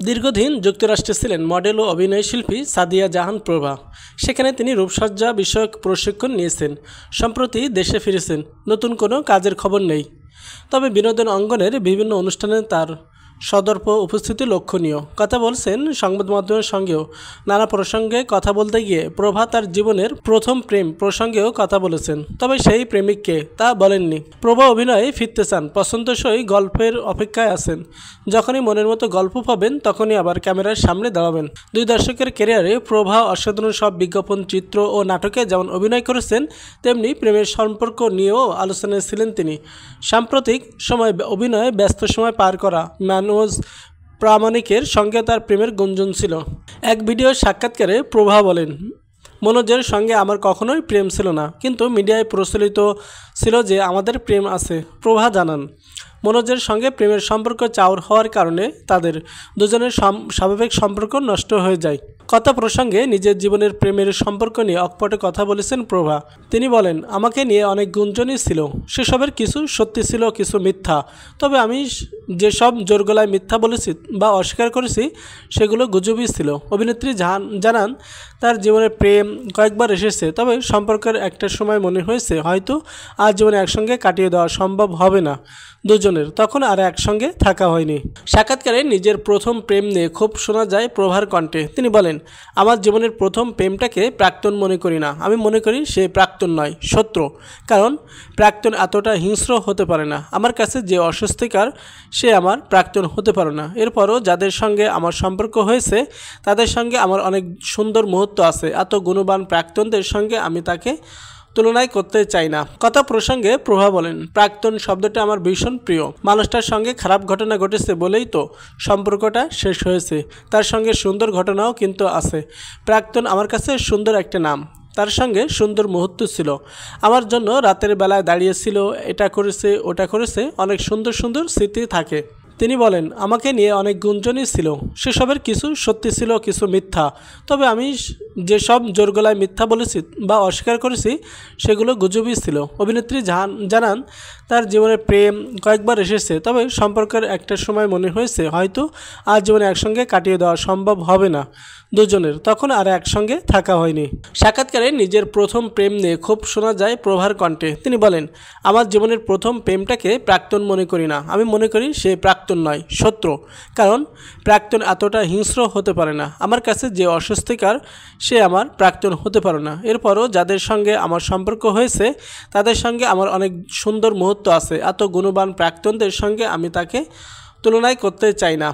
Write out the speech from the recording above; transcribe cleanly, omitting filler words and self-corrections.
দীর্ঘদিন যুক্তরাষ্ট্রে ছিলেন মডেল ও অভিনয়শিল্পী সাদিয়া জাহান প্রভা। সেখানে তিনি রূপসজ্জা বিষয়ক প্রশিক্ষণ নিয়েছেন। সম্প্রতি দেশে ফিরেছেন, নতুন কোনো কাজের খবর নেই। তবে বিনোদন অঙ্গনের বিভিন্ন অনুষ্ঠানে তার সদর্প উপস্থিতি লক্ষণীয়। কথা বলছেন সংবাদ মাধ্যমের সঙ্গেও। নানা প্রসঙ্গে কথা বলতে গিয়ে প্রভা তার জীবনের প্রথম প্রেম প্রসঙ্গেও কথা বলেছেন, তবে সেই প্রেমিককে তা বলেননি। প্রভা অভিনয়ে ফিরতে চান, পছন্দসই গল্পের অপেক্ষায় আছেন। যখনই মনের মতো গল্প পাবেন তখনই আবার ক্যামেরার সামনে দাঁড়াবেন। 2 দশকের ক্যারিয়ারে প্রভা অসাধারণ সব বিজ্ঞাপন, চিত্র ও নাটকে যেমন অভিনয় করেছেন, তেমনি প্রেমের সম্পর্ক নিয়েও আলোচনায় ছিলেন তিনি। সাম্প্রতিক সময় অভিনয়ে ব্যস্ত সময় পার করা মনোজ প্রামাণিকের সঙ্গে তার প্রেমের গুঞ্জন ছিল। এক ভিডিও সাক্ষাৎকারে প্রভা বলেন, মনোজের সঙ্গে আমার কখনোই প্রেম ছিল না, কিন্তু মিডিয়ায় প্রচলিত ছিল যে আমাদের প্রেম আছে। প্রভা জানান, মনোজের সঙ্গে প্রেমের সম্পর্ক চাউর হওয়ার কারণে তাদের দুজনের স্বাভাবিক সম্পর্ক নষ্ট হয়ে যায়। কথা প্রসঙ্গে নিজের জীবনের প্রেমের সম্পর্ক নিয়ে অকপটে কথা বলেছেন প্রভা। তিনি বলেন, আমাকে নিয়ে অনেক গুঞ্জনই ছিল, সেসবের কিছু সত্যি ছিল, কিছু মিথ্যা। তবে আমি যেসব জোর গলায় মিথ্যা বলেছি বা অস্বীকার করেছি সেগুলো গুজবই ছিল। অভিনেত্রী জানান, তার জীবনের প্রেম কয়েকবার এসেছে, তবে সম্পর্কের একটা সময় মনে হয়েছে হয়তো আজ জীবনে একসঙ্গে কাটিয়ে দেওয়া সম্ভব হবে না দুজনের, তখন আর একসঙ্গে থাকা হয়নি। সাক্ষাৎকারে নিজের প্রথম প্রেম নিয়ে খুব শোনা যায় প্রভার কণ্ঠে। তিনি বলেন, আমার জীবনের প্রথম প্রেমটাকে প্রাক্তন মনে করি না, আমি মনে করি সে প্রাক্তন নয়, শত্রু। কারণ প্রাক্তন এতটা হিংস্র হতে পারে না। আমার কাছে যে অস্বস্তিকর সে আমার প্রাক্তন হতে পারে না। এরপরও যাদের সঙ্গে আমার সম্পর্ক হয়েছে তাদের সঙ্গে আমার অনেক সুন্দর মুহূর্ত আছে। এত গুণবান প্রাক্তনদের সঙ্গে আমি তাকে তুলনায় করতে চাই না। কথা প্রসঙ্গে প্রভা বলেন, প্রাক্তন শব্দটা আমার ভীষণ প্রিয়। মানুষটার সঙ্গে খারাপ ঘটনা ঘটেছে বলেই তো সম্পর্কটা শেষ হয়েছে। তার সঙ্গে সুন্দর ঘটনাও কিন্তু আছে। প্রাক্তন আমার কাছে সুন্দর একটা নাম। তার সঙ্গে সুন্দর মুহূর্ত ছিল, আমার জন্য রাতের বেলায় দাঁড়িয়েছিল, এটা করেছে ওটা করেছে, অনেক সুন্দর সুন্দর স্মৃতি থাকে। তিনি বলেন, আমাকে নিয়ে অনেক গুঞ্জনই ছিল, সেসবের কিছু সত্যি ছিল, কিছু মিথ্যা। তবে আমি যেসব জোর গলায় মিথ্যা বলেছি বা অস্বীকার করেছি সেগুলো গুজবই ছিল। অভিনেত্রী জানান, তার জীবনের প্রেম কয়েকবার এসেছে, তবে সম্পর্কের একটা সময় মনে হয়েছে হয়তো আজ জীবনে একসঙ্গে কাটিয়ে দেওয়া সম্ভব হবে না দুজনের, তখন আর একসঙ্গে থাকা হয়নি। সাক্ষাৎকারে নিজের প্রথম প্রেম নিয়ে খুব শোনা যায় প্রভার কণ্ঠে। তিনি বলেন, আমার জীবনের প্রথম প্রেমটাকে প্রাক্তন মনে করি না, আমি মনে করি সে প্রাক্তন নয়, শত্রু। কারণ প্রাক্তন এতটা হিংস্র হতে পারে না। আমার কাছে যে অস্বস্তিকর সে আমার প্রাক্তন হতে পারে না। এরপরও যাদের সঙ্গে আমার সম্পর্ক হয়েছে তাদের সঙ্গে আমার অনেক সুন্দর মুহূর্ত আছে। এত গুণবান প্রাক্তনদের সঙ্গে আমি তাকে তুলনায় করতে চাই না।